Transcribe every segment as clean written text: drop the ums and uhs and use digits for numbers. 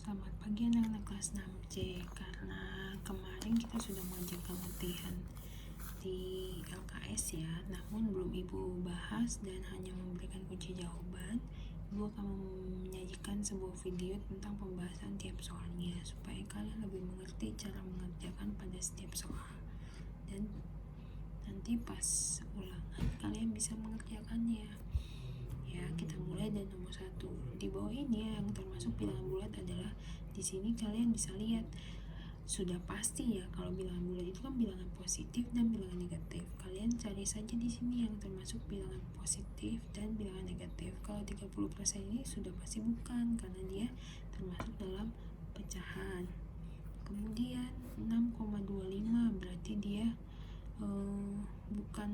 Selamat pagi anak-anak kelas 6C. Karena kemarin kita sudah mengajarkan latihan di LKS ya, namun belum Ibu bahas dan hanya memberikan kunci jawaban. Ibu akan menyajikan sebuah video tentang pembahasan tiap soalnya supaya kalian lebih mengerti cara mengerjakan pada setiap soal, dan nanti pas ulangan kalian bisa mengerjakannya. Ya, kita mulai dari nomor 1. Di bawah ini yang termasuk bilangan bulat adalah, di sini kalian bisa lihat sudah pasti ya kalau bilangan bulat itu kan bilangan positif dan bilangan negatif. Kalian cari saja di sini yang termasuk bilangan positif dan bilangan negatif. Kalau 30% ini sudah pasti bukan, karena dia termasuk dalam pecahan. Kemudian 6,25 berarti dia bukan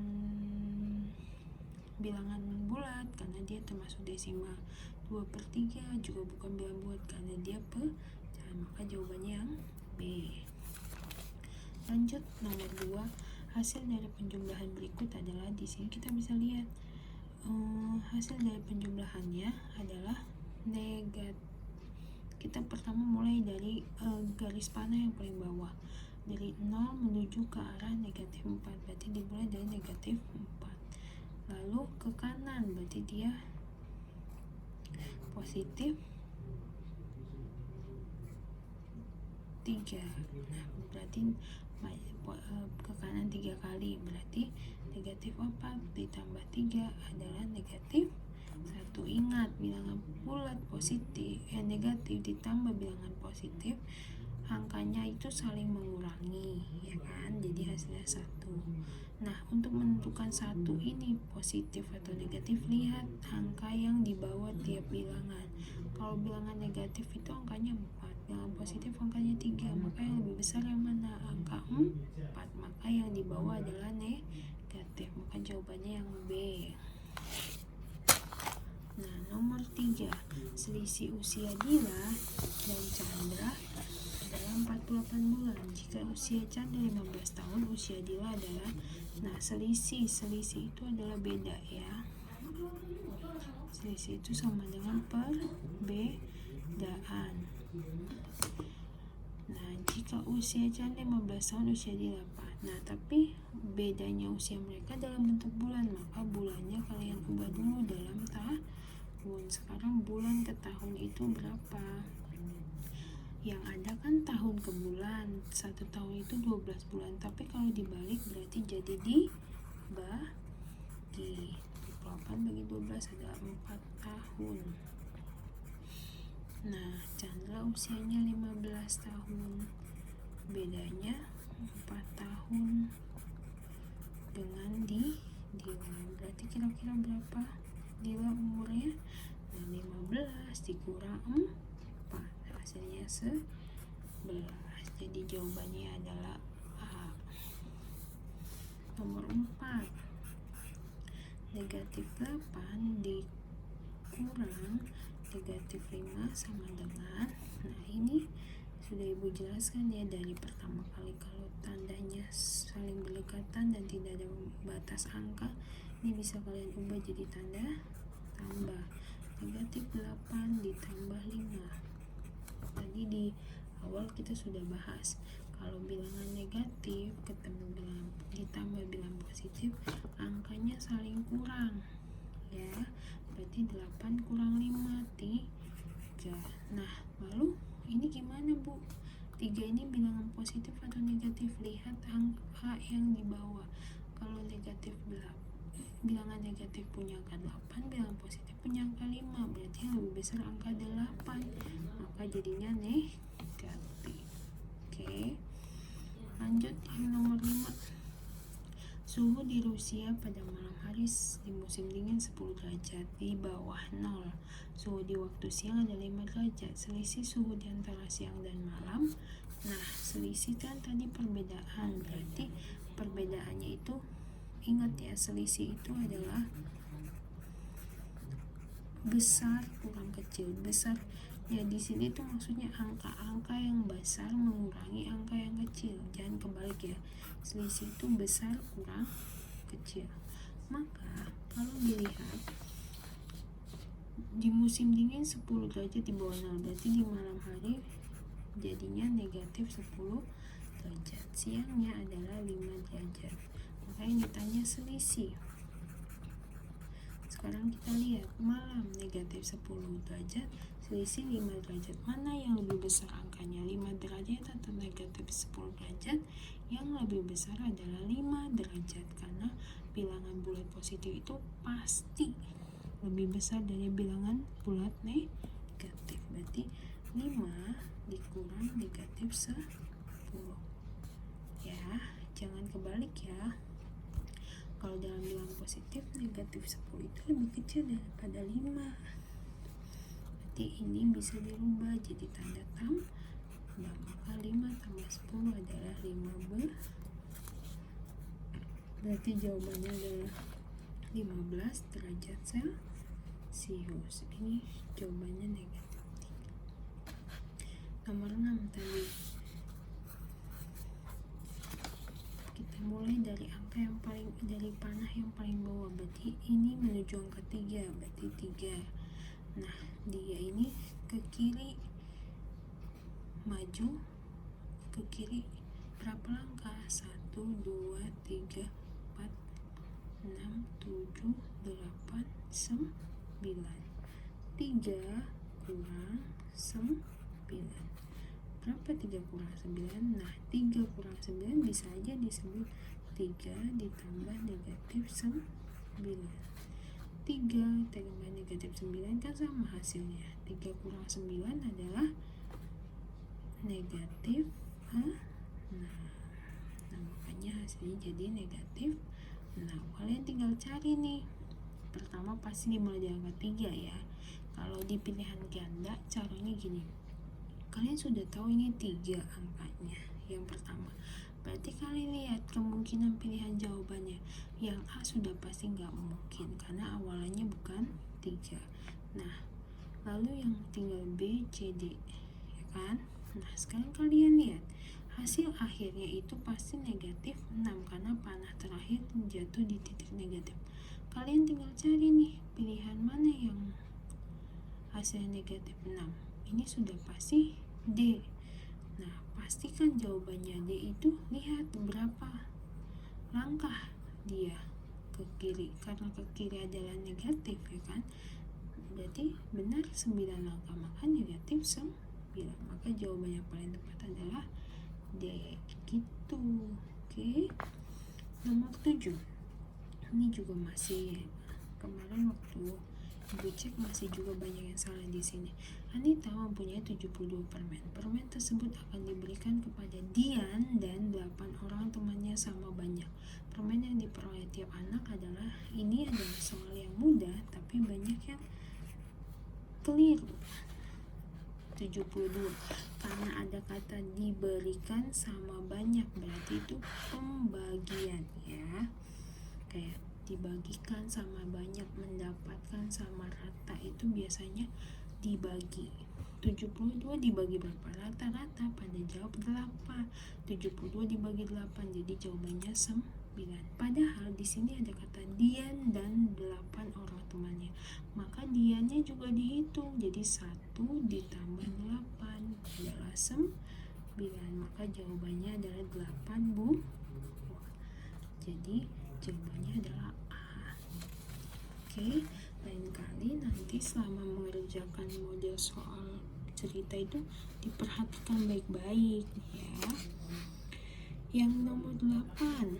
bilangan bulat karena dia termasuk desimal. 2/3 juga bukan bilangan bulat karena dia pecahan, maka jawabannya yang B. Lanjut nomor 2. Hasil dari penjumlahan berikut adalah, di sini kita bisa lihat hasil dari penjumlahannya adalah negatif. Kita pertama mulai dari garis panah yang paling bawah, dari 0 menuju ke arah negatif 4, berarti dimulai dari negatif 4. Lalu ke kanan berarti dia positif 3. Nah, berarti ke kanan 3 kali, berarti negatif 4 ditambah 3 adalah negatif 1. Ingat, bilangan bulat positif negatif ditambah bilangan positif, angkanya itu saling mengurangi ya kan, jadi hasilnya 1. Nah, untuk menentukan 1 ini positif atau negatif, lihat angka yang di bawah tiap bilangan. Kalau bilangan negatif itu angkanya 4, bilangan positif angkanya 3, maka yang lebih besar yang mana? Angka 4, maka yang di bawah adalah negatif, maka jawabannya yang B. Nah, nomor 3, selisih usia Dila dan Chandra adalah 48 bulan. Jika usia Chandra 15 tahun, usia Dila adalah, nah selisih itu adalah beda ya. Selisih itu sama dengan perbedaan. Nah, jika usia Chandra 15 tahun, usia Dila 8. Nah, tapi bedanya usia mereka dalam bentuk bulan, maka bulannya kalian ubah dulu dalam tahun. Sekarang bulan ke tahun itu berapa? Yang ada kan tahun ke bulan, 1 tahun itu 12 bulan, tapi kalau dibalik berarti jadi dibagi 28 bagi 12 adalah 4 tahun. Nah, Chandra usianya 15 tahun, bedanya 4 tahun dengan Dila, berarti kira-kira berapa Dila umurnya? Nah, 15 dikurang 4, hasilnya 11. Jadi jawabannya adalah A. Nomor 4, negatif 8 dikurang negatif 5 sama dengan, nah ini sudah Ibu jelaskan ya dari pertama kali, kalau tandanya saling berdekatan dan tidak ada batas angka, ini bisa kalian ubah jadi tanda tambah. Negatif 8 ditambah 5. Tadi di awal kita sudah bahas, kalau bilangan negatif ketemu bilangan ditambah bilangan positif, angkanya saling kurang ya, berarti 8 kurang 5, 3. Nah, lalu ini gimana Bu? 3 ini bilangan positif atau negatif? Lihat angka yang di bawah. Kalau negatif 8, bilangan negatif punya angka 8, bilangan positif punya angka 5, berarti yang lebih besar angka 8, maka jadinya negatif. Oke, lanjut yang nomor 5. Suhu di Rusia pada malam hari di musim dingin 10 derajat, di bawah 0. Suhu di waktu siang ada 5 derajat. Selisih suhu di antara siang dan malam. Nah, selisih kan tadi perbedaan, berarti perbedaannya itu, ingat ya, selisih itu adalah besar kurang kecil. Besar ya di sini tuh maksudnya angka-angka yang besar mengurangi angka yang kecil, jangan kebalik ya. Selisih itu besar kurang kecil. Maka kalau dilihat di musim dingin 10 derajat di bawah 0, berarti di malam hari jadinya negatif 10 derajat. Siangnya adalah 5 derajat. Maka yang ditanya selisih. Sekarang kita lihat malam negatif 10 derajat, selisih 5 derajat. Mana yang lebih besar angkanya? 5 derajat atau negatif 10 derajat? Yang lebih besar adalah 5 derajat, karena bilangan bulat positif itu pasti lebih besar dari bilangan bulat negatif. Berarti 5 dikurang negatif 10. Ya, jangan kebalik ya. Kalau dalam bilangan positif, negatif 10 itu lebih kecil daripada 5. Berarti ini bisa dirubah jadi tanda tambah. Maka 5 tambah 10 adalah 15. Berarti jawabannya adalah 15 derajat Celcius. Ini jawabannya negatif. Nomor 6 tadi. Kita mulai dari angka yang paling, dari panah yang paling bawah, berarti ini menuju angka 3, berarti 3. Nah, dia ini ke kiri, maju ke kiri berapa langkah? 1, 2, 3, 4, 6, 7, 8, 9. 3 kurang 9. Berapa 3 kurang 9? Nah, 3 kurang 9 bisa aja disebut 3 ditambah negatif 9. 3 tambah negatif 9 kan sama hasilnya. 3 kurang 9 adalah negatif 6. Nah, makanya hasilnya jadi negatif 6. Kalian tinggal cari nih. Pertama pasti dimulai dari angka 3 ya. Kalau di pilihan ganda caranya gini. Kalian sudah tahu ini 3 angkanya yang pertama. Berarti kalian lihat kemungkinan pilihan jawabannya. Yang A sudah pasti nggak mungkin karena awalannya bukan 3. Nah, lalu yang tinggal B, C, D, ya kan? Nah, sekarang kalian lihat hasil akhirnya itu pasti negatif 6 karena panah terakhir jatuh di titik negatif. Kalian tinggal cari nih pilihan mana yang hasilnya negatif 6. Ini sudah pasti D. Nah, pastikan jawabannya D itu. Lihat berapa langkah dia ke kiri, karena ke kiri adalah negatif ya kan. Berarti benar 9 langkah, maka negatif 9. Maka jawaban yang paling tepat adalah D gitu. Oke. Nomor 7. Ini juga masih kemarin waktu Ibu cek masih juga banyak yang salah di sini. Anita mempunyai 72 permen. Permen tersebut akan diberikan kepada Dian dan 8 orang temannya sama banyak. Permen yang diperoleh tiap anak adalah, ini adalah soal yang mudah tapi banyak yang keliru. 72 karena ada kata diberikan sama banyak, berarti itu pembagian ya. Kayak dibagikan sama banyak, mendapatkan sama rata, itu biasanya dibagi. 72 dibagi berapa? Rata-rata pada jawab 8. 72 dibagi 8, jadi jawabannya 9. Padahal di sini ada kata Dian dan 8 orang temannya. Maka Diannya juga dihitung. Jadi 1 ditambah 8 adalah 9. Maka jawabannya adalah 8 Bu. Jadi jawabannya adalah A. Oke, lain kali nanti selama mengerjakan model soal cerita itu diperhatikan baik-baik ya. Yang nomor 8,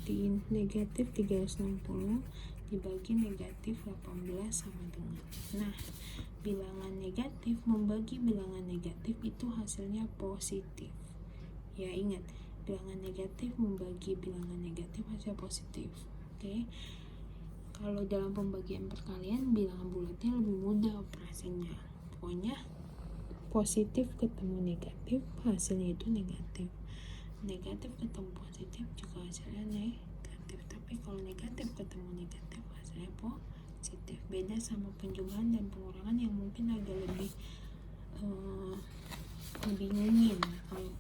di negatif 360 dibagi negatif 18 sama dengan. Nah, bilangan negatif membagi bilangan negatif itu hasilnya positif. Ya, ingat, bilangan negatif membagi bilangan negatif hasil positif. Oke. Kalau dalam pembagian perkalian bilangan bulatnya lebih mudah operasinya. Pokoknya positif ketemu negatif hasilnya itu negatif. Negatif ketemu positif juga hasilnya negatif. Tapi kalau negatif ketemu negatif hasilnya positif. Beda sama penjumlahan dan pengurangan yang mungkin agak lebih membingungin. Kalau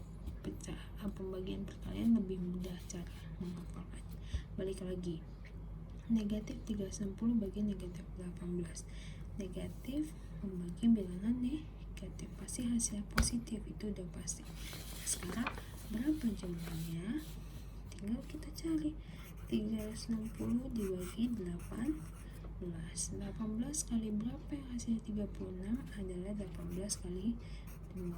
pembagian perkalian lebih mudah cara menghafalkan. Balik lagi, negatif 360 bagi negatif 18. Negatif membagi bilangan negatif, pasti hasil positif, itu udah pasti. Sekarang berapa jumlahnya? Tinggal kita cari. 360 dibagi 18. 18 kali berapa yang hasilnya 36? Adalah 18 kali 2.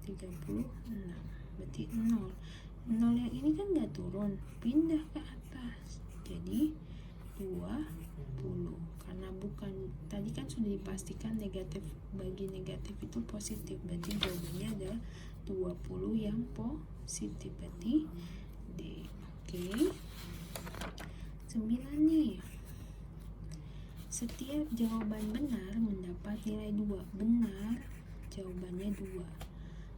36. Berarti 0. 0 yang ini kan gak turun, pindah ke atas. Jadi 20. Karena bukan, tadi kan sudah dipastikan negatif bagi negatif itu positif. Berarti jawabannya adalah 20 yang positif. Berarti D. Oke. 9 nih. Setiap jawaban benar mendapat nilai 2. Benar, jawabannya 2.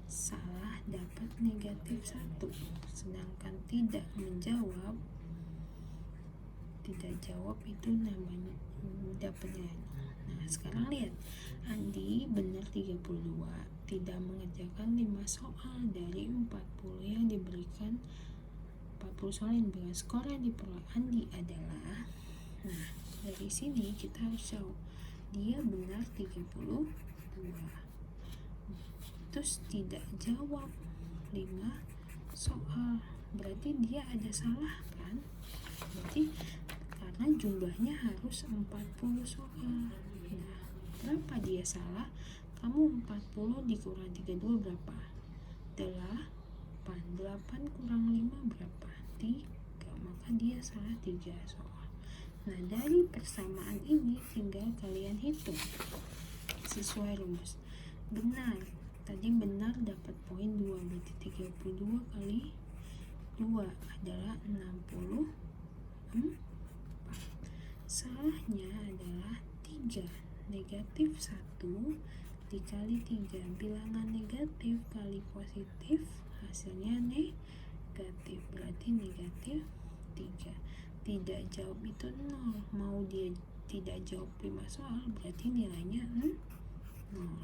Salah dapat negatif 1. Sedangkan tidak menjawab, tidak jawab itu namanya dapatnya. Nah, sekarang lihat. Andi benar 32, tidak mengerjakan 5 soal dari 40 yang diberikan. 40 soal yang diberikan. Skor yang diperoleh Andi adalah, nah, dari sini kita harus tahu dia benar 32, terus tidak jawab 5 soal, berarti dia ada salah kan? Berarti karena jumlahnya harus 40 soal. Nah, berapa dia salah? Kamu 40 dikurang 32 berapa? 8. 8 kurang 5 berapa? 3. Maka dia salah 3 soal. Nah, dari persamaan ini tinggal kalian hitung sesuai rumus. Benar, tadi benar dapat poin 2, berarti 32 kali 2 adalah 64. Salahnya adalah 3. Negatif 1 dikali 3. Bilangan negatif kali positif hasilnya negatif, berarti negatif 3. Tidak jawab itu 0. Mau dia tidak jawab 5 soal, berarti nilainya 0. 0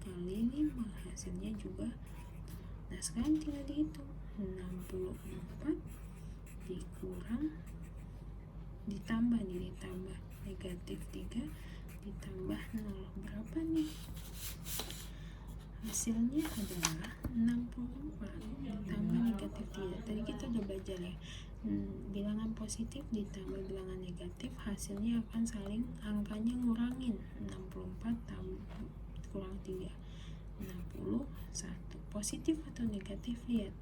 kali 5 hasilnya juga. Nah, sekarang tinggal dihitung. 64 dikurang, ditambah negatif 3 ditambah 0 berapa nih? Hasilnya adalah 64 ditambah negatif 3. Tadi kita udah belajar ya, bilangan positif ditambah bilangan negatif hasilnya akan saling, angkanya ngurangin. 64 kurang 3, 61. Positif atau negatif? Lihat,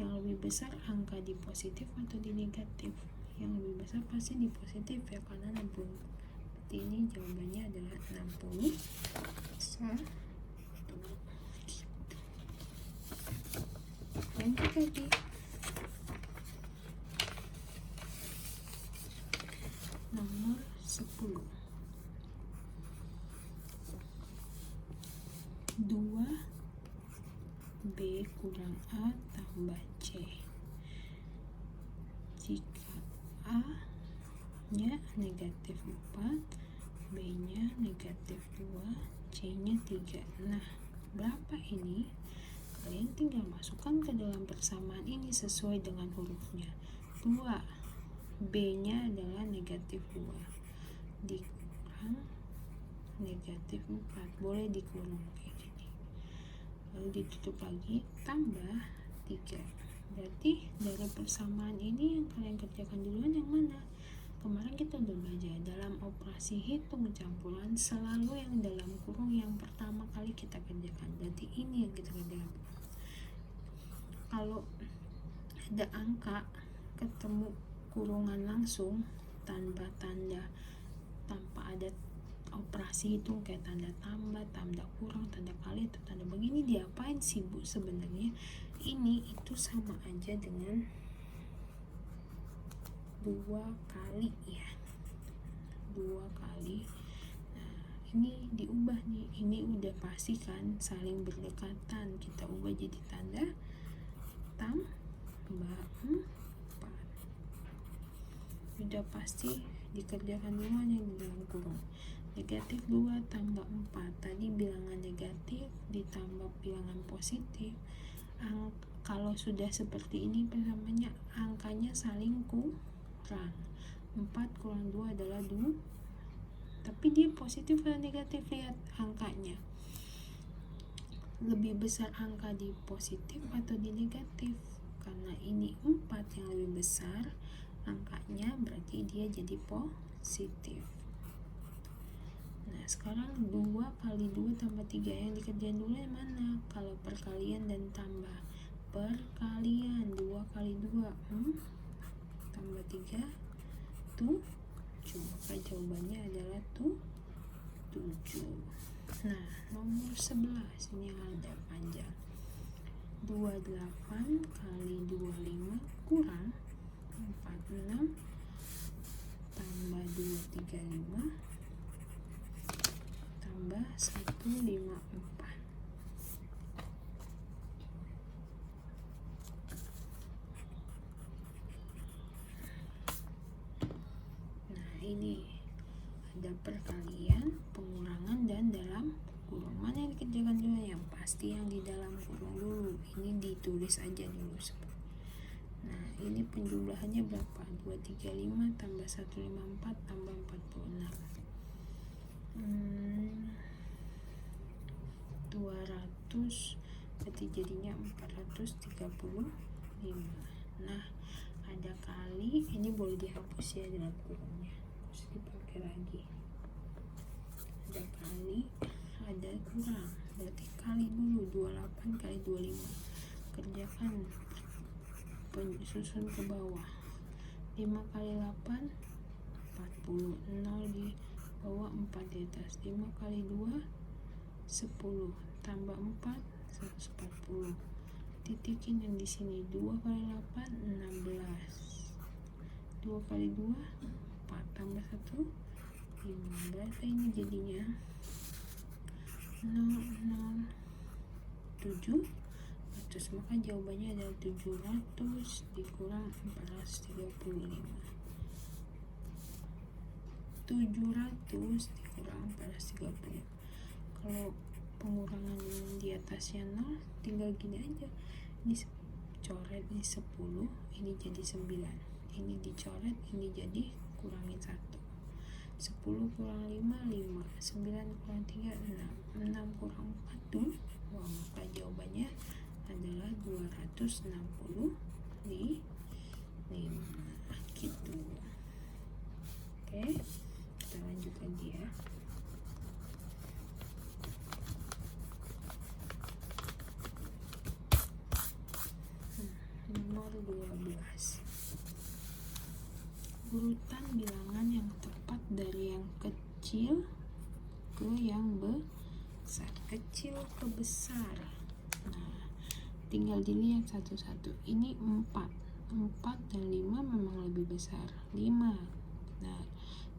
yang lebih besar angka di positif atau di negatif? Yang lebih besar pasti di positif ya, karena 60. Berarti ini jawabannya adalah 61. Lanjut lagi. Nomor 10. 2B kurang A tambah C. Jika A nya negatif 4, B nya negatif 2, C nya 3. Nah, berapa ini? Kalian tinggal masukkan ke dalam persamaan ini sesuai dengan hurufnya. 2, B nya adalah negatif 2 dikurang negatif 4, boleh dikurang kayak gini, lalu ditutup lagi, tambah 3. Berarti dari persamaan ini yang kalian kerjakan duluan yang mana? Kemarin kita udah belajar dalam operasi hitung campuran selalu yang dalam kurung yang pertama kali kita kerjakan. Berarti ini yang kita kerjakan. Kalau ada angka ketemu kurungan langsung tanpa ada operasi hitung kayak tanda tambah, tanda kurang, tanda kali atau tanda begini, diapain sih Bu sebenarnya? Ini itu sama aja dengan 2 kali ya, 2 kali. Nah, ini diubah nih, ini udah pasti kan saling berdekatan, kita ubah jadi tanda tambah 4. Udah pasti dikerjakan duluan yang di dalam kurung. Negatif 2 tambah 4, tadi bilangan negatif ditambah bilangan positif, Kalau sudah seperti ini namanya angkanya saling kurang. 4 kurang 2 adalah 2, tapi dia positif atau negatif? Lihat angkanya, lebih besar angka di positif atau di negatif? Karena ini 4 yang lebih besar angkanya, berarti dia jadi positif. Nah, sekarang 2 kali 2 tambah 3, yang dikerjain dulu yang mana? Kalau perkalian dan tambah. Perkalian 2 kali 2 tambah 3 7, maka jawabannya adalah 7. Nah, nomor 11 ini ada panjang. 28 kali 25 kurang 46 tambah 235 tambah 154. Nah, ini ada perkalian, pengurangan, dan dalam kurung. Mana yang dikerjakan dulu? Yang pasti yang di dalam kurung dulu. Ini ditulis aja dulu. Nah, ini penjumlahannya berapa? 235 tambah 154 tambah 46. 200, berarti jadinya 435. Nah, ada kali, ini boleh dihapus ya dalam kurungnya, terus dipakai lagi. Ada kali, ada kurang, berarti kali dulu. 28 kali 25, kerjakan susun ke bawah. 5 kali 8 40, 0 di bawah, 4 di atas. 5 kali 2 10, tambah 4 140. Titikin yang di sini. 2 kali 8 16, 2 kali 2 4, tambah 1 5. Berarti ini jadinya 007, maka jawabannya adalah 700 dikurang 435. 700 dikurang 435. Kalau pengurangan di atasnya 0, tinggal gini aja. Ini coret, ini 10, ini jadi 9. Ini dicoret, ini jadi kurangin 1. 10 kurang 5 5, 9 kurang 3 6, 6 kurang 4 2. Maka jawabannya adalah 265 gitu. Oke, kita lanjut lagi ya. Nomor 12. Urutan bilangan yang tepat dari yang kecil ke yang besar. Kecil ke besar. Nah, tinggal dilihat satu-satu. Ini 4 dan 5 memang lebih besar. 5. Nah,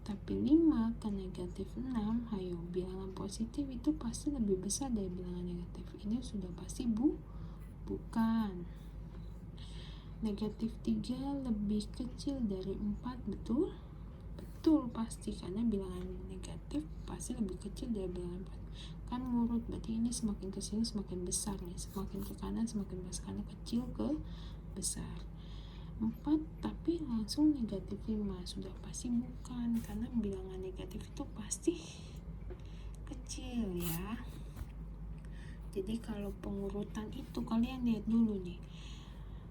tapi 5 ke negatif 6, ayo, bilangan positif itu pasti lebih besar dari bilangan negatif. Ini sudah pasti bukan. Negatif 3 lebih kecil dari 4, betul? Betul pasti, karena bilangan negatif pasti lebih kecil dari bilangan 4. Kan ngurut, berarti ini semakin ke sini semakin besar nih, semakin ke kanan semakin besar, karena kecil ke besar. 4 tapi langsung negatif 5, sudah pasti bukan, karena bilangan negatif itu pasti kecil ya. Jadi kalau pengurutan itu kalian lihat dulu nih,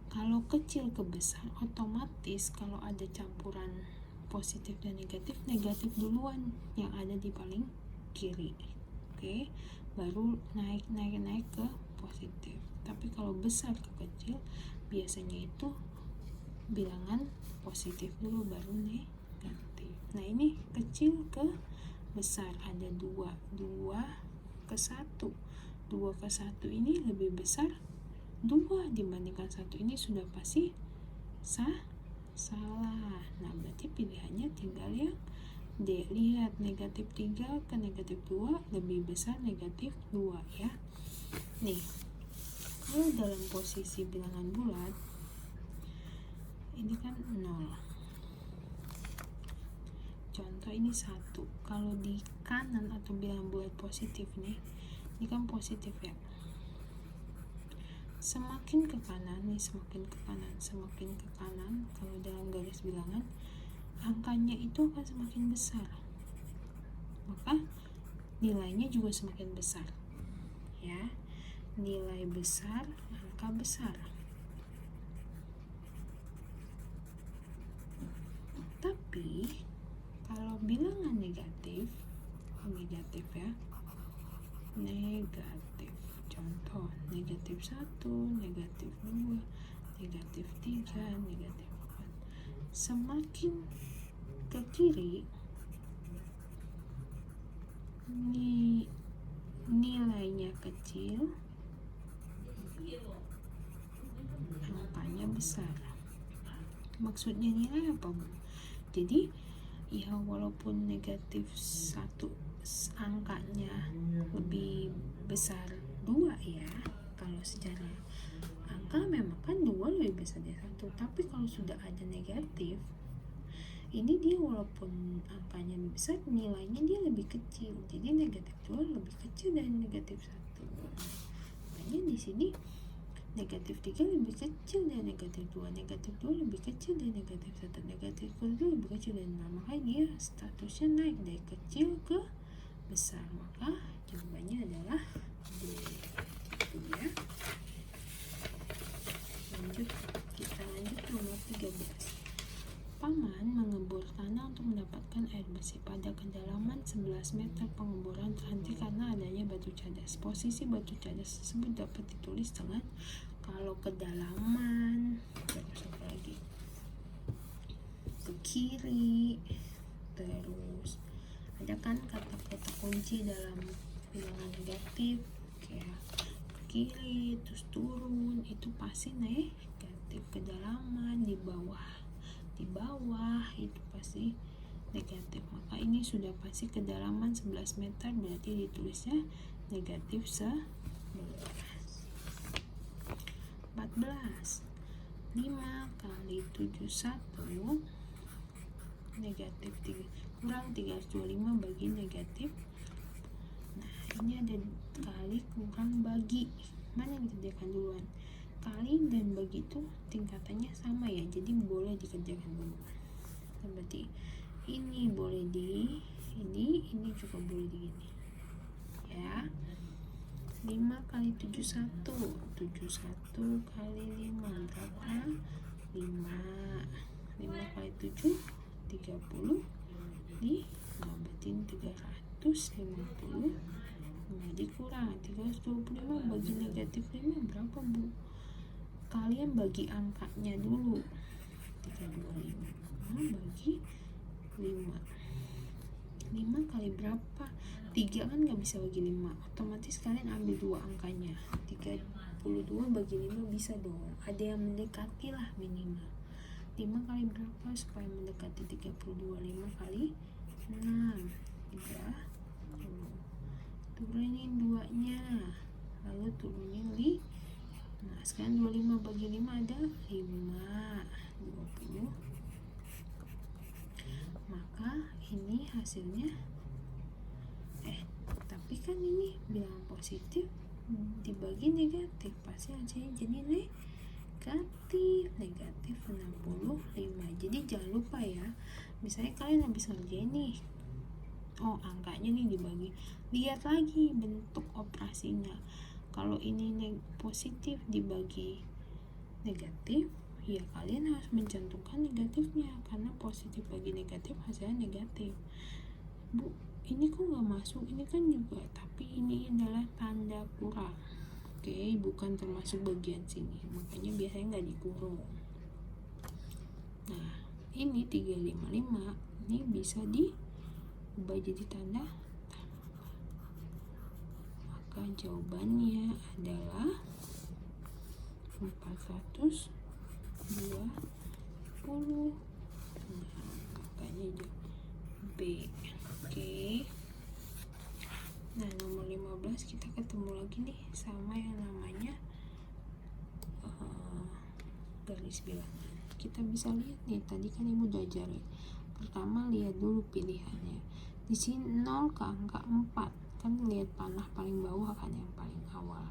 kalau kecil ke besar otomatis kalau ada campuran positif dan negatif, negatif duluan yang ada di paling kiri. Oke, baru naik ke positif. Tapi kalau besar ke kecil biasanya itu bilangan positif dulu baru negatif. Nah, ini kecil ke besar ada 2 ke 1. 2 ke 1 ini lebih besar 2 dibandingkan 1, ini sudah pasti salah. Nah, berarti pilihannya tinggal yang D. Lihat, negatif 3 ke negatif 2 lebih besar negatif 2 ya. Nih, kalau dalam posisi bilangan bulat ini kan 0. Contoh ini 1. Kalau di kanan atau bilangan bulat positif nih, ini kan positif ya. semakin ke kanan nih, semakin ke kanan, kalau dalam garis bilangan angkanya itu akan semakin besar, maka nilainya juga semakin besar ya. Nilai besar, angka besar. Tapi kalau bilangan negatif ya, negatif, contoh negatif 1, negatif 2, negatif 3, negatif 4, semakin ke kiri nilainya kecil, angkanya besar. Maksudnya nilai apa, Bu? Jadi ya walaupun negatif 1 angkanya lebih besar 2 ya, kalau secara angka memang kan 2 lebih besar dari 1, tapi kalau sudah ada negatif, ini dia walaupun angkanya lebih besar, nilainya dia lebih kecil. Jadi negatif 2 lebih kecil dari negatif 1. Makanya di sini negatif 3 lebih kecil dari negatif 2, negatif 2 lebih kecil dari negatif 1, negatif 2 lebih kecil dari 0. Makanya dia statusnya naik dari kecil ke besar. Maka jawabannya adalah D. Itu ya. Kita lanjut nomor 13. Paman mengebor tanah untuk mendapatkan air bersih. Pada kedalaman 11 meter pengeboran terhenti karena adanya batu cadas. Posisi batu cadas tersebut dapat ditulis dengan kalau kedalaman, terus apa lagi, ke kiri, terus ada kan kata-kata kunci dalam bilangan negatif kayak ke kiri, terus turun, itu pasti negatif. Kedalaman, di bawah itu pasti negatif. Maka ini sudah pasti kedalaman 11 meter, berarti ditulisnya negatif 11. 14. 5 kali 71 negatif 3 kurang 325 bagi negatif. Nah ini ada kali kurang bagi, mana yang dikerjakan duluan? Kali dan bagi itu tingkatannya sama ya, jadi boleh dikerjakan dulu. Nah, berarti ini boleh di ini juga boleh di ini ya. 5 kali 71 kali 5 berapa? 5 kali 7 30, berarti 350. Nah dikurang 325 bagi negatif 5 berapa, Bu? Kalian bagi angkanya dulu. 325 bagi 5 kali berapa? 3 kan gak bisa bagi 5, otomatis kalian ambil 2 angkanya. 32 bagi 5 bisa dong, ada yang mendekati lah minimal. 5 kali berapa supaya mendekati 32? 5 kali 6, 30. Turunin 2 nya, lalu turunin 5. Nah sekarang 25 bagi 5 ada 5, 20. Maka ini hasilnya tapi kan ini bilangan positif dibagi negatif, pasti hasilnya jadi negatif 65. Jadi jangan lupa ya, misalnya kalian habis ngerjain nih, angkanya nih dibagi, lihat lagi bentuk operasinya. Kalau ini positif dibagi negatif, ya kalian harus mencantumkan negatifnya, karena positif bagi negatif hasilnya negatif. Bu, ini kok nggak masuk, ini kan juga, tapi ini adalah tanda kurang. Oke, bukan termasuk bagian sini, makanya biasanya nggak dikurung. Nah ini 355 ini bisa diubah jadi tanda tambah. Maka jawabannya adalah 420. Nah makanya B. Oke. Nah nomor 15 kita ketemu lagi nih sama yang namanya garis bilangan. Kita bisa lihat nih, tadi kan ibu udah ajarin. Pertama lihat dulu pilihannya. Di sini 0 ke angka 4, kan lihat panah paling bawah kan yang paling awal.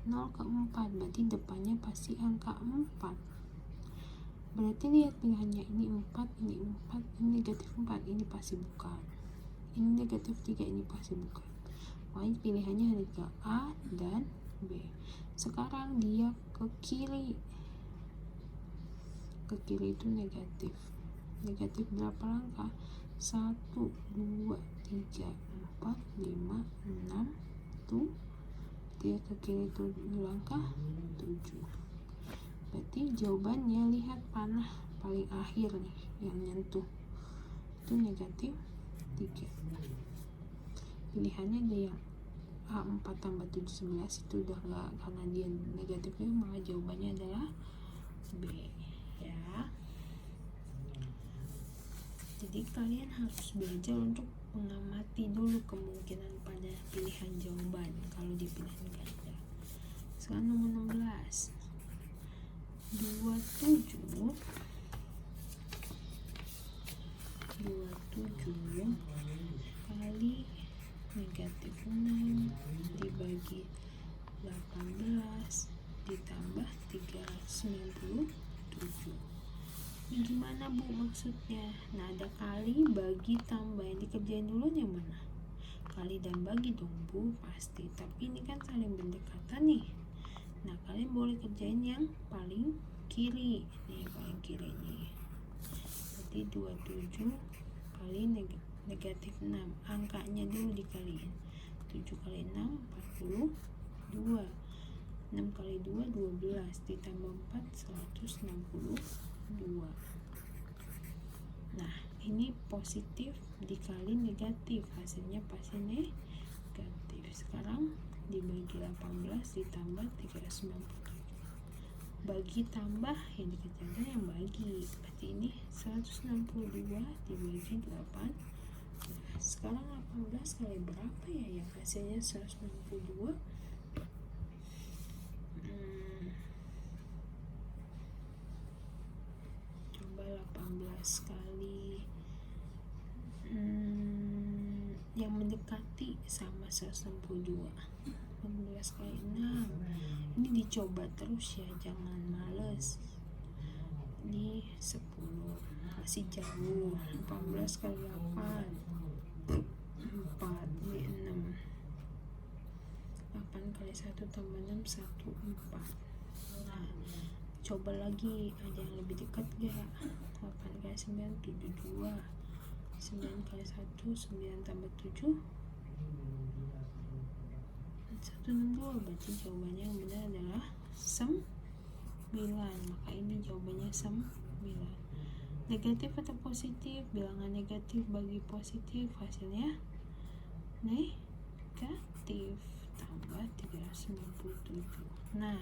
0 ke 4, berarti depannya pasti angka 4. Berarti lihat pilihannya, ini 4, ini 4, ini negatif 4, ini pasti bukan. Ini negatif 3, ini pasti bukan. Makanya pilihannya ada 3, A dan B. Sekarang dia ke kiri. Ke kiri itu negatif. Negatif berapa langkah? 1, 2, 3, 4, 5, 6, tuh. Dia ke kiri itu langkah 7. Berarti jawabannya, lihat panah paling akhir nih yang nyentuh itu negatif 3. Pilihannya ada yang A4 tambah 7, 11, itu udah enggak, karena dia negatifnya, maka jawabannya adalah B ya. Jadi kalian harus belajar untuk mengamati dulu kemungkinan pada pilihan jawaban kalau di pilihan ganda. Sekarang nomor 16, 27 kali negatif 6 dibagi 18 ditambah 397. Ini gimana Bu maksudnya? Nah, ada kali, bagi, tambah. Yang dikerjain dulu yang mana? Kali dan bagi dong Bu, pasti. Tapi ini kan saling berdekatan nih. Nah, kalian boleh kerjain yang paling kiri. Nih, paling kiri nih. Berarti 27 kali negatif 6. Angkanya dulu dikaliin. 7 kali 6, 42. 6 kali 2, 12. Ditambah 4, 162. Nah, ini positif dikali negatif, hasilnya pasti negatif. Sekarang dibagi 18 ditambah 397. Bagi tambah, yang dikerjakan yang bagi. Berarti ini 162 dibagi 8. Sekarang 18 kali berapa ya yang hasilnya 162? Coba 18 kali yang mendekati sama 162. 18 kali 6. Ini dicoba terus ya, jangan males. Ini 10, masih jauh. 18 kali 8, 4, ini 6. 8 kali 1 tambah 6, 1, 4. Nah, coba lagi, ada yang lebih dekat gak? 8 kali 9, 72. 9 kali 1, 9 tambah 7, 162. Berarti jawabannya yang benar adalah 9. Maka ini jawabannya 9. Negatif atau positif? Bilangan negatif bagi positif, hasilnya negatif. Tambah 397. Nah,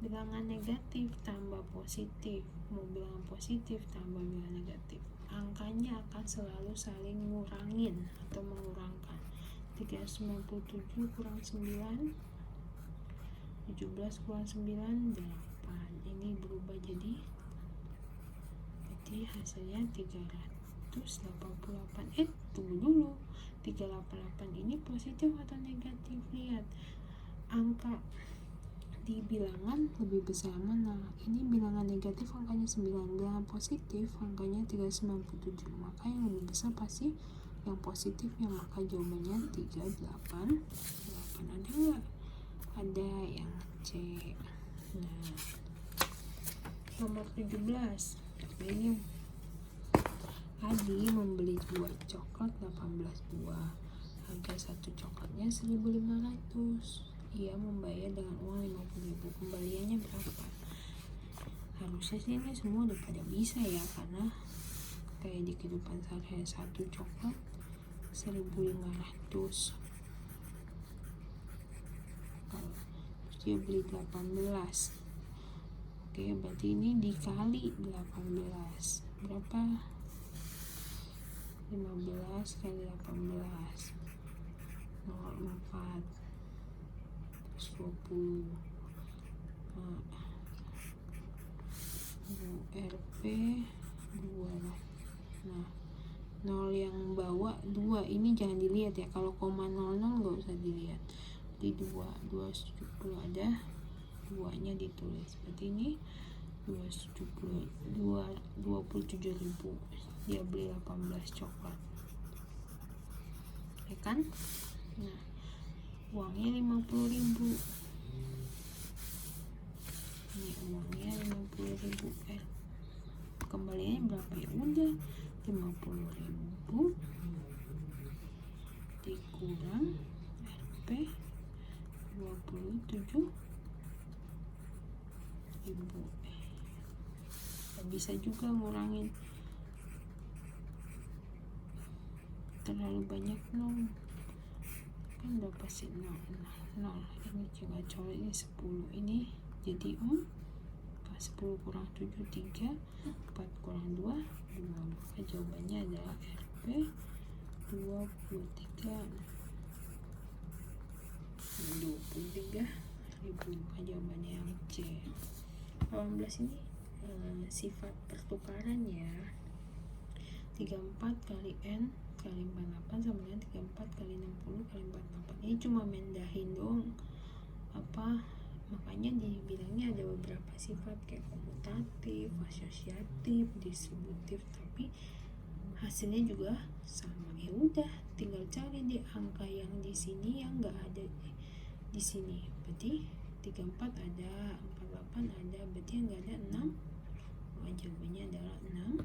bilangan negatif tambah positif, mau bilangan positif tambah bilangan negatif, angkanya akan selalu saling ngurangin atau mengurangkan. 397 kurang 9, 17 kurang 9, 8. Ini berubah jadi, berarti hasilnya 388. Tunggu dulu, 388 ini positif atau negatif? Lihat, angka di bilangan lebih besar mana? Ini bilangan negatif angkanya 9, bilangan positif angkanya 397. Maka yang lebih besar pasti yang positifnya, maka jawabannya 388. Ada nggak? Ada yang C. Nah, nomor 17. Ini Adi membeli 2 coklat 18 buah. Harga satu coklatnya 1.500. Ia membayar dengan uang 50.000. Kembaliannya berapa? Harusnya sih ini semua udah pada bisa ya, karena kayak di kehidupan sehari-hari, satu coklat 1.500. Terus dia beli 18. Oke, berarti ini dikali 18. Berapa? 15 kali 18, 04, 20. RP 2. Nah, 0 yang bawah 2 ini jangan dilihat ya, kalau koma 00 nggak usah dilihat. di 270 ada 2-nya ditulis seperti ini. 27.000 dia beli 18 coklat, ya kan? Nah, uangnya 50.000. Ini uangnya 50.000. Kembaliannya berapa? Ya udah 50.000 dikurang Rp 27.000. Bisa juga ngurangin terlalu banyak nol, kan udah pasti nol. Ini juga coret, ini 10, ini jadi 10 kurang 7 3, 4 kurang 2 2. Maka jawabannya adalah Rp 23.000. Maka jawabannya yang C. 18 ini sifat pertukaran ya. 34 kali N kali 48 sama dengan 34 kali 60 kali 48. Ini cuma mendahin dong makanya dibilangnya ada beberapa sifat kayak komutatif, asosiatif, distributif, tapi hasilnya juga sama. Ya udah tinggal cari di angka yang di sini yang enggak ada di sini. Berarti 34 ada, 48 ada, berarti yang enggak ada 6. Jawabannya adalah 19.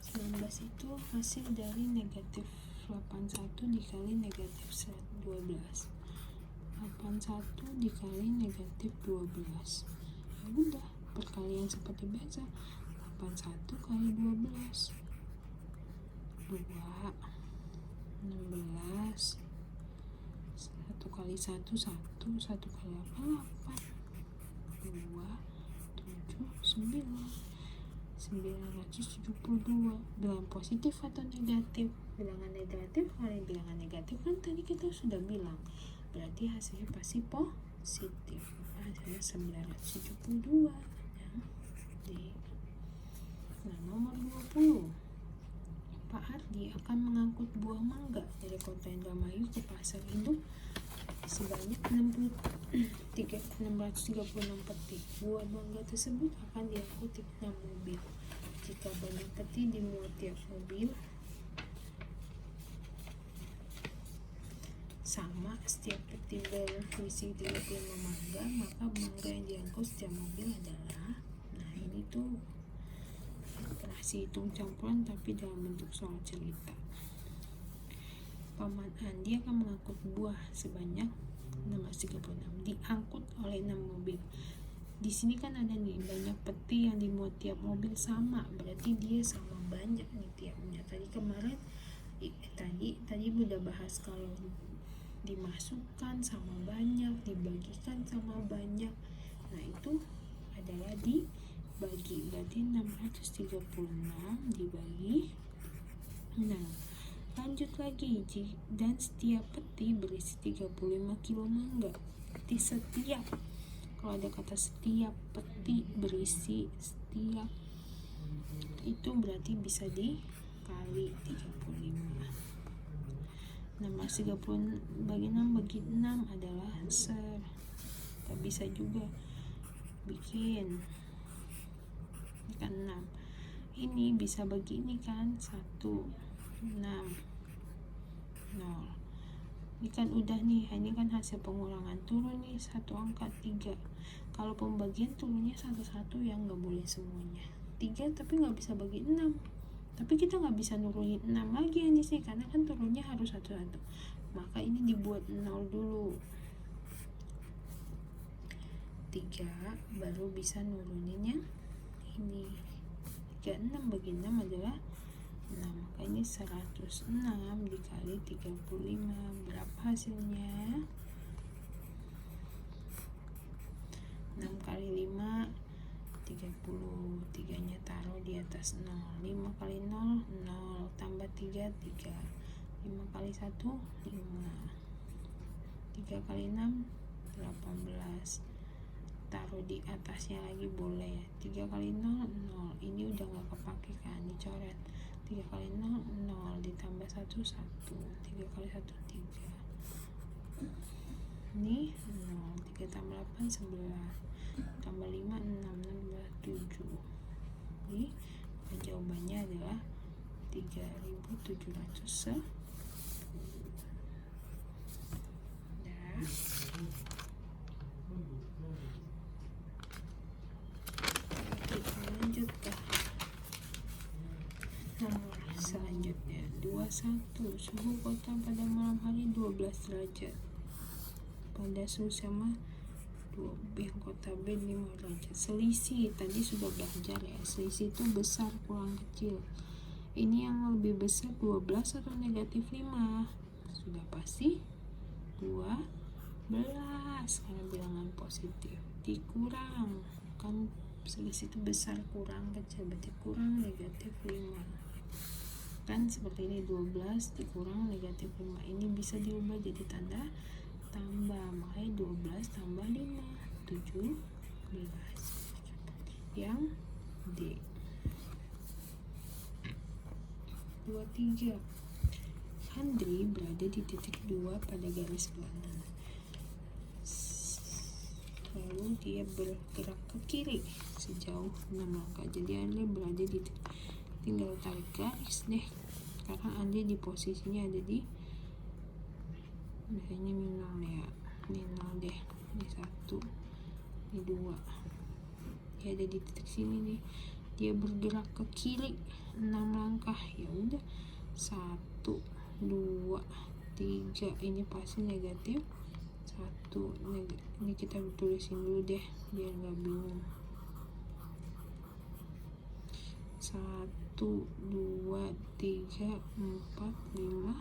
19 itu hasil dari negatif 81 dikali negatif 12. 81 dikali negatif 12. Ya udah, perkalian seperti biasa. 81 kali 12 2 16. 1 kali 1 1 kali 8 2 7 9 972. Bilangan positif atau negatif? Bilangan negatif kali bilangan negatif kan tadi kita sudah bilang, berarti hasilnya pasti positif. Hasilnya 972 ya. Nah, nomor 20, Pak Ardi akan mengangkut buah mangga dari kota Indramayu ke pasar induk sebanyak 636 peti. Buah mangga tersebut akan diangkut di 6 mobil. Jika banyak peti dimuat tiap mobil sama, setiap peti berisi 35 mangga, maka mangga yang diangkut setiap mobil adalah, nah ini tuh operasi hitung campuran tapi dalam bentuk soal cerita. Paman Andi akan mengangkut buah sebanyak 636, diangkut oleh 6 mobil. Di sini kan ada nih banyak peti yang dimuat tiap mobil sama, berarti dia sama banyak nih tiapnya. Tadi kemarin tadi udah bahas kalau dimasukkan sama banyak, dibagikan sama banyak. Nah, itu adalah dibagi. Berarti 636 dibagi 6. Lanjut lagi, dan setiap peti berisi 35 kilo mangga. Berarti setiap, kalau ada kata setiap peti berisi, setiap itu berarti bisa dikali 35. 630 bagi 6 bagi 6 adalah ser. Kita bisa juga bikin kan 6. Ini bisa bagi ini kan 1 6 0. Ini kan udah nih, ini kan hasil pengurangan, turun nih satu angka 3. Kalau pembagian turunnya satu-satu yang nggak boleh semuanya 3, tapi nggak bisa bagi 6. Tapi kita nggak bisa nurunin 6 lagi yang di sini karena kan turunnya harus satu-satu. Maka ini dibuat 0 dulu. 3 baru bisa nuruninnya ini. 36 bagi 6 adalah 6. Maka ini 106 dikali 35. Berapa hasilnya? 6 kali 5 30. 3 nya taruh di atas 0. 5 kali 0 0 tambah 3 3. 5 kali 1 5. 3 kali 6 18. Taruh di atasnya lagi boleh. 3 kali 0 0. Ini udah gak kepake kan, dicoret. 3 kali 0 0 ditambah 1 1, 3 kali 1 3, ini 0, 3 tambah 8 11, tambah 5 6, 16 7. Jadi jawabannya adalah 3710. Nah, kita lanjut ke nomor selanjutnya. 21. Suhu kota pada malam hari 12 derajat. Pada suhu sama yang kota B 5 derajat. Selisih tadi sudah belajar ya. Selisih itu besar kurang kecil. Ini yang lebih besar 12 atau negatif 5? Sudah pasti 12 karena bilangan positif. Dikurang kan selisih itu besar kurang kecil, berarti kurang negatif 5. Kan seperti ini, 12 dikurang negatif 5. Ini bisa diubah jadi tanda tambah, makanya 12 tambah 5 17. Yang D. 23. Handri berada di titik 2 pada garis kanan. Lalu dia bergerak ke kiri sejauh 6 langkah. Jadi Handri berada di titik, tinggal tarik garis deh, karena Handri di posisinya ada di, biasanya ini 0 ya, ini 0 deh, ini 1, ini 2, dia ada di titik sini nih. Dia bergerak ke kiri 6 langkah, ya udah 1 2 3, ini pasti negatif 1. Ini kita tulisin dulu deh biar nggak bingung. 1 2 3 4 5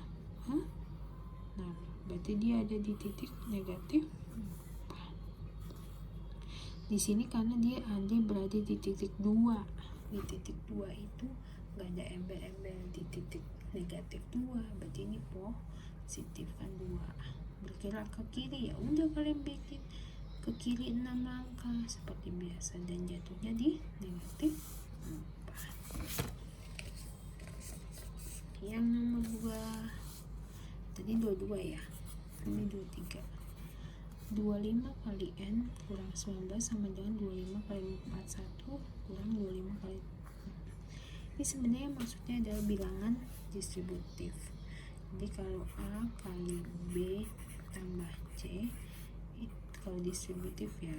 6. Berarti dia ada di titik negatif 4. Di sini karena dia ada berada di titik 2. Di titik 2 itu nggak ada embel-embel di titik negatif 2, berarti ini positif kan 2. Bergerak ke kiri, ya udah kalian bikin ke kiri 6 langkah seperti biasa dan jatuhnya di negatif 4. Yang nomor 2 tadi 22 ya, ini 23. 25 kali N kurang 19 sama dengan 25 kali 41 kurang 25 kali. Ini sebenarnya maksudnya adalah bilangan distributif. Jadi kalau A kali B tambah C itu kalau distributif ya,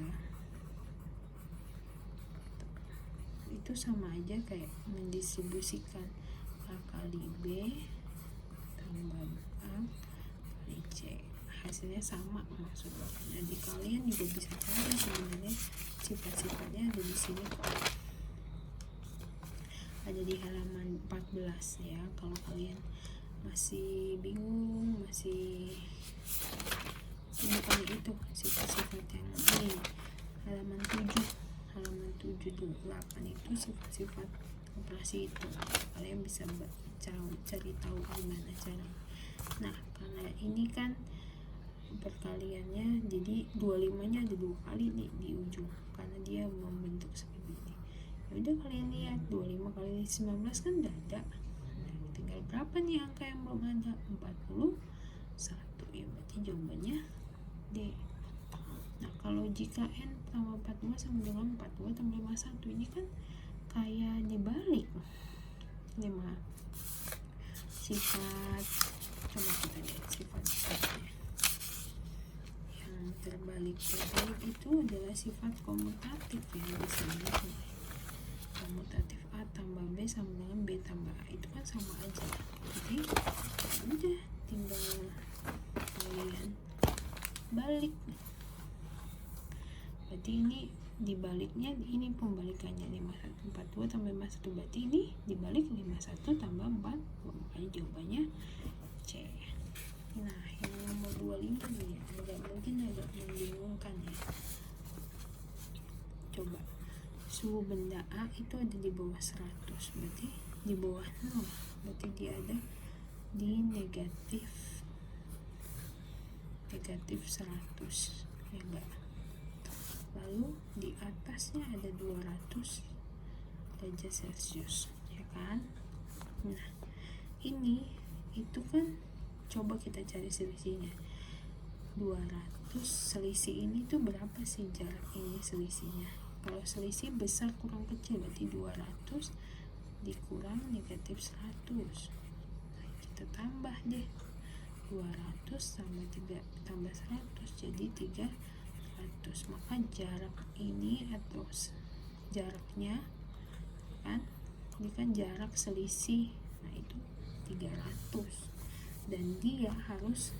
itu sama aja kayak mendistribusikan A kali B tambah A kali C, hasilnya sama maksudnya. Jadi kalian juga bisa cari sebenarnya sifat-sifatnya ada di sini kok, ada di halaman 14 ya. Kalau kalian masih bingung, masih bukan itu sifat-sifat yang ini, halaman 7 dulu 8 itu sifat-sifat operasi itu kalian bisa cari tahu gimana cara. Nah karena ini kan perkaliannya, jadi 25 nya ada 2 kali nih di ujung karena dia membentuk seperti ini. Ya udah kalian lihat 25 kali 19 kan udah ada. Nah, tinggal berapa nih angka yang belum ada? 41. Ya berarti jawabannya D. Nah kalau jika N tambah 42 sama dengan 42 tambah 51, ini kan kayak dibalik 5 sifat. Coba kita lihat sifat-sifatnya. Yang terbalik itu adalah sifat komutatif ya, disebut komutatif A tambah B sama dengan B tambah A, itu kan sama aja. Jadi udah tinggal kalian balik. Berarti ini dibaliknya, ini pembalikannya 5142 tambah 51, berarti ini dibalik 51 tambah 4, makanya jawabannya C. Nah yang nomor 25 nih agak membingungkan ya. Coba suhu benda A itu ada di bawah 100, berarti di bawah 0, berarti dia ada di negatif 100 ya enggak. Lalu di atasnya ada 200 derajat Celcius ya kan. Nah, ini itu kan coba kita cari selisihnya. 200 selisih ini tuh berapa sih jarak ini selisihnya? Kalau selisih besar kurang kecil berarti 200 dikurang negatif 100. Nah, kita tambah deh 200 tambah 3 tambah 100 jadi 300. Maka jarak ini atau jaraknya kan ini kan jarak selisih, nah itu 300 dan dia harus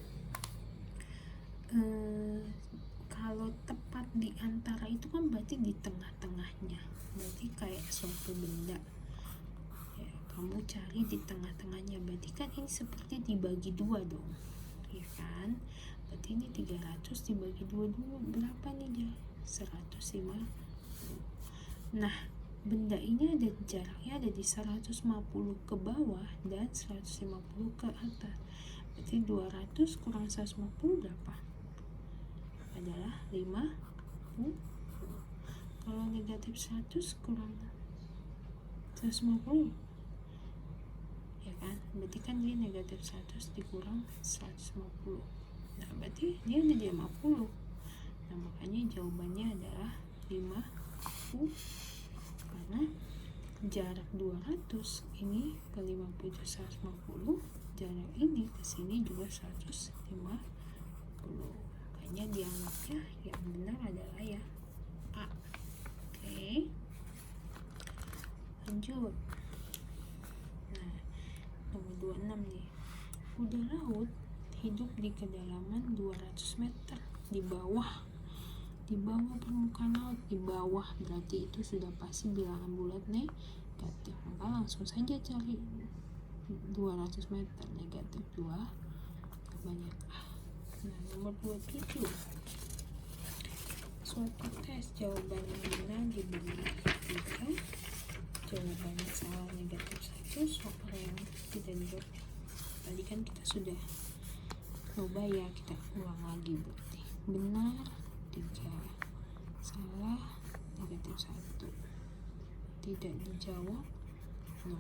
kalau tepat di antara itu kan berarti di tengah-tengahnya, berarti kayak suatu benda ya, kamu cari di tengah-tengahnya, berarti kan ini seperti dibagi dua dong ya kan, berarti ini 300 dibagi dua dulu berapa nih dia? 150. Nah, benda ini ada jaraknya ada di 150 ke bawah dan 150 ke atas, berarti 200 kurang 150 berapa? Adalah 50. Kalau negatif 100 kurang 150 ya kan, berarti kan dia negatif 100 dikurang 150, nah berarti dia ada di 50. Nah makanya jawabannya adalah 50 karena jarak 200 ini ke 50 itu 150, jarak ini ke sini juga 150. Makanya dianggapnya yang benar adalah ya A. Oke. Lanjut. Nah, nomor 26 nih. Kuda laut hidup di kedalaman 200 meter di bawah permukaan laut, di bawah berarti itu sudah pasti bilangan bulat negatif, maka langsung saja cari 200 meter negatif 2 banyak A. Nah, nomor 27 suatu tes jawaban yang benar diberi 3, jawabannya salah negatif 1, soal yang tidak dijawab tadi kan kita sudah coba ya, kita ulang lagi berarti benar 3, salah negatif 1, tidak dijawab 0.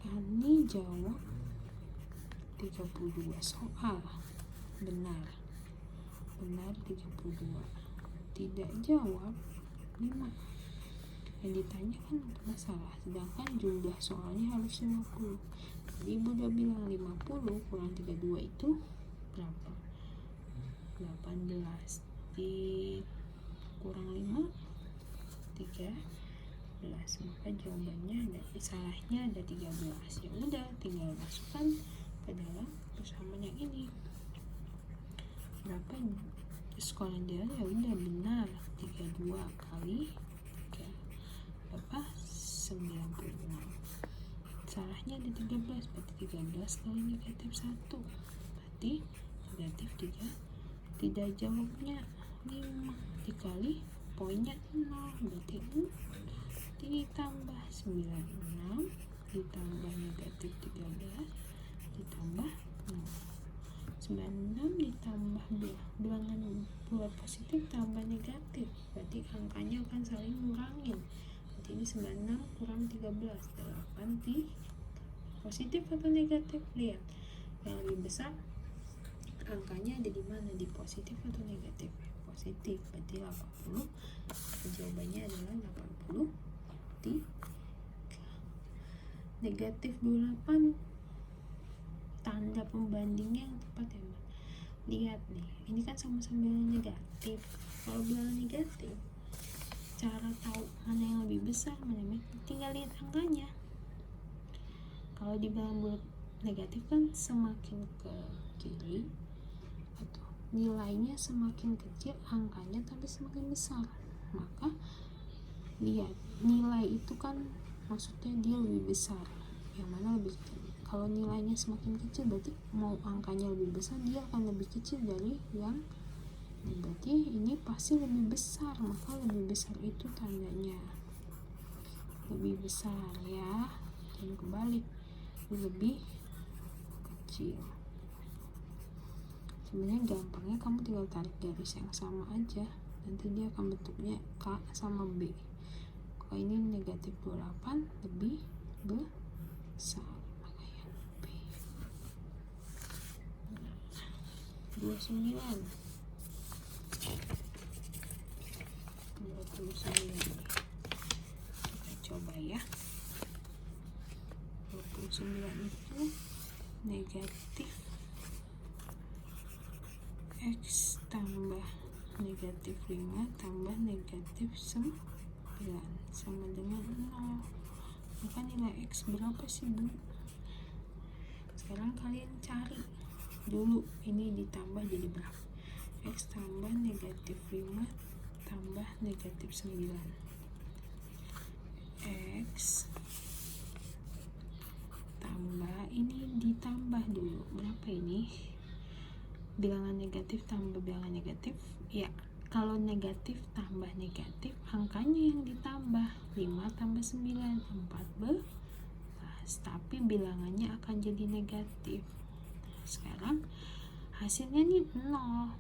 Ani jawab 32 soal, benar 32, tidak jawab 5. Yang ditanyakan masalah, sedangkan jumlah soalnya harus 50. Jadi ibu udah bilang 50 kurang 32 itu berapa? 18 dikurang 5 13, maka jawabannya ada salahnya ada 13. Ya udah tinggal masukkan ke dalam persamaan yang ini berapa sekolah dia, ya udah benar 32 kali 3 berapa 96, salahnya ada 13 berarti 13 kali negatif 1 berarti negatif 3, tidak jawabnya 5 dikali poinnya 0 berarti 4 ditambah 96 ditambah negatif 13 ditambah 0, 96 ditambah bilangan bulat positif tambah negatif berarti angkanya akan saling ngurangin, berarti ini 96 kurang 13 8 di positif atau negatif, lihat yang lebih besar angkanya ada di mana, di positif atau negatif, positif berarti 80, jawabannya adalah 83. Negatif 28 tanda pembandingnya yang tepat ya Mbak. Lihat nih, ini kan sama-sama bilangan negatif. Kalau bilangan negatif, cara tahu mana yang lebih besar, mana yang tinggal lihat angkanya. Kalau di bilangan bulat negatif kan semakin ke kiri atau nilainya semakin kecil, angkanya tapi semakin besar. Maka lihat nilai itu kan maksudnya dia lebih besar, yang mana lebih kecil. Kalau nilainya semakin kecil berarti mau angkanya lebih besar, dia akan lebih kecil dari yang berarti ini pasti lebih besar, maka lebih besar itu tandanya lebih besar ya, dan kebalik lebih kecil. Sebenarnya gampangnya kamu tinggal tarik garis yang sama aja, nanti dia akan bentuknya K sama B. Kalau ini negatif 28 lebih besar, makanya B. 29 kita coba ya. 29 itu negatif X tambah negatif 5 tambah negatif 9 sama dengan 0. Maka nilai X berapa sih, Bu? Sekarang kalian cari dulu ini ditambah jadi berapa. X tambah negatif 5 tambah negatif 9. X tambah ini ditambah dulu berapa ini, bilangan negatif tambah bilangan negatif ya. Kalau negatif tambah negatif, angkanya yang ditambah 5 tambah 9 14, tapi bilangannya akan jadi negatif. Sekarang hasilnya nih 0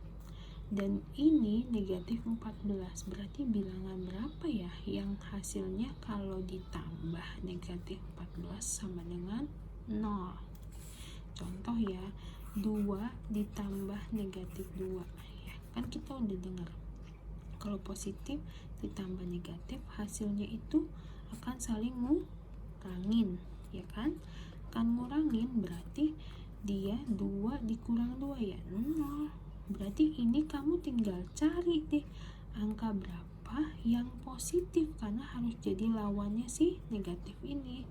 dan ini negatif 14, berarti bilangan berapa ya yang hasilnya kalau ditambah negatif 14 sama dengan 0. Contoh ya, 2 ditambah negatif 2 ya, kan kita udah dengar kalau positif ditambah negatif hasilnya itu akan saling ngurangin ya kan, akan ngurangin, berarti dia 2 dikurang 2 ya 0. Berarti ini kamu tinggal cari deh angka berapa yang positif, karena harus jadi lawannya si negatif ini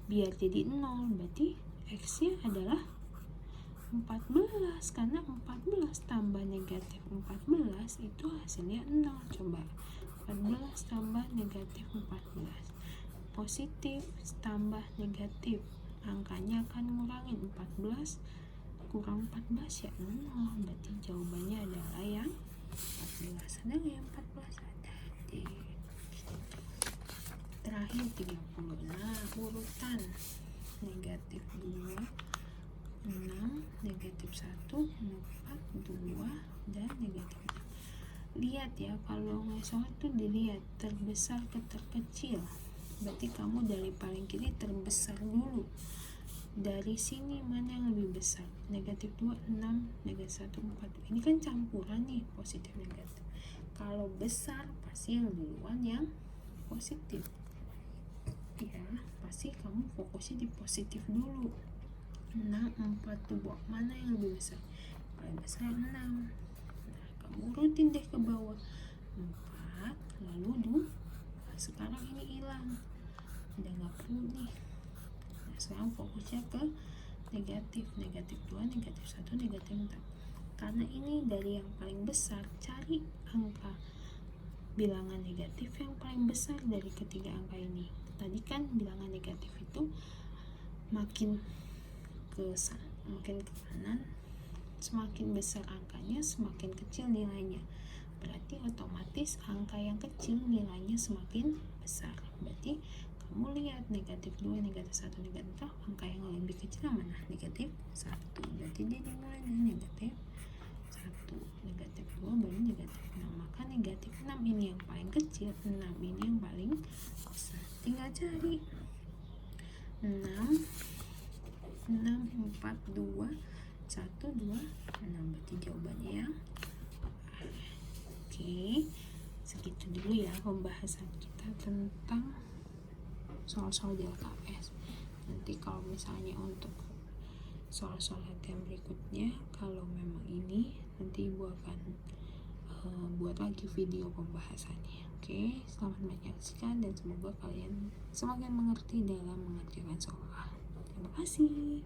biar jadi 0. Berarti X nya adalah 14, karena 14 tambah negatif 14 itu hasilnya 0. Coba 14 tambah negatif 14, positif tambah negatif, angkanya akan ngurangin 14 kurang 14 ya 0. Berarti jawabannya adalah yang 14. Ada nggak yang 14? Ada deh. Terakhir 30. Nah, urutan negatif 2, 6, negatif 1, 4, 2, dan negatif 6. Lihat ya, kalau masalah tuh dilihat terbesar ke terkecil. Berarti kamu dari paling kiri terbesar dulu. Dari sini mana yang lebih besar? Negatif 2, 6, negatif 1, 4. Ini kan campuran nih, positif negatif. Kalau besar pasti yang duluan yang positif. Ya, pasti kamu fokusnya di positif dulu. 6, 4, 2. Mana yang lebih besar? Paling besar 6. Nah, kamu urutin deh ke bawah. 4, lalu 2. Nah, sekarang ini hilang. Udah nggak perlu nih. Sekarang fokusnya ke negatif 2, negatif 1, negatif 4. Karena ini dari yang paling besar, cari angka bilangan negatif yang paling besar dari ketiga angka ini. Tadi kan bilangan negatif itu makin ke kanan, semakin besar angkanya semakin kecil nilainya. Berarti otomatis angka yang kecil nilainya semakin besar. Berarti kamu lihat negatif 2, negatif 1, negatif 4, angka yang lebih kecil mana? Negatif 1. Berarti dia dimulai dari negatif 1, negatif 2, baru negatif 6. Maka negatif 6 ini yang paling kecil, 6 ini yang paling besar. Tinggal cari 6, 4, 2, 1, 2, 6. Berarti jawabannya yang Oke, segitu dulu ya pembahasan kita tentang soal-soal di LKS. Nanti kalau misalnya untuk soal-soal latihan berikutnya, kalau memang ini nanti Ibu akan buat lagi video pembahasannya. Oke, selamat menyaksikan dan semoga kalian semakin mengerti dalam mengerjakan soal. Terima kasih.